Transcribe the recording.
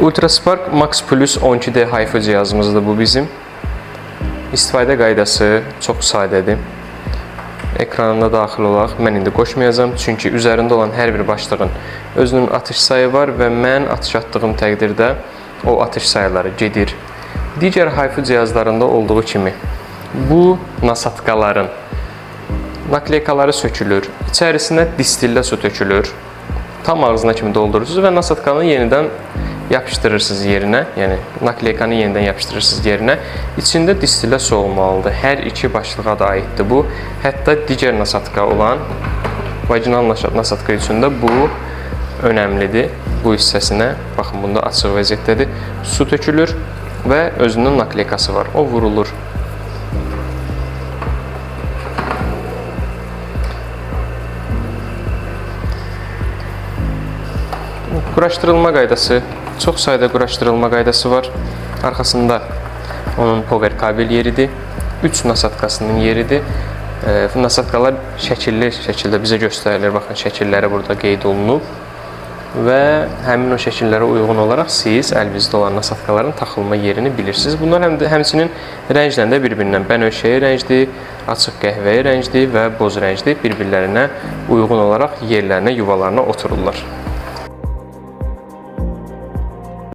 Ultraspark Max Plus 12D HiFi cihazımızdır bu bizim. İstifadə qaydası çox sadədir. Ekranına daxil olaraq mən indi qoşmayacağım, çünki üzərində olan hər bir başlığın özünün atış sayı var və mən atış atdığım təqdirdə o atış sayıları gedir. Digər HiFi cihazlarında olduğu kimi bu nasatkaların nakleykaları sökülür, içərisinə distillə su tökülür, tam ağzına kimi doldurursunuz və nasatkanı yenidən yapışdırırsınız yerinə, yəni nakleykanı yenidən yapışdırırsınız yerinə. İçində distillə su olmalıdır. Hər iki başlığa da aiddir bu. Hətta digər nasatka olan vaginal nasatka üçün də bu önəmlidir. Bu hissəsinə, baxın, bunda açıq vəziyyətdədir. Su tökülür və özünün nakleykası var. O vurulur. Quraşdırılma qaydası, çox sayda quraşdırılma qaydası var. Arxasında onun power kabel yeridir, 3 nasatkasının yeridir. Nasatkalar şəkilli şəkildə bizə göstərilir. Baxın, şəkilləri burada qeyd olunub və həmin o şəkillərə uyğun olaraq siz əlinizdə olan nasatkaların taxılma yerini bilirsiniz. Bunlar həmçinin rənglə də bir-birindən bənövşəyi rəngdir, açıq qəhvəyi rəngdir və boz rəngdir. Bir-birlərinə uyğun olaraq yerlərinə, yuvalarına otururlar.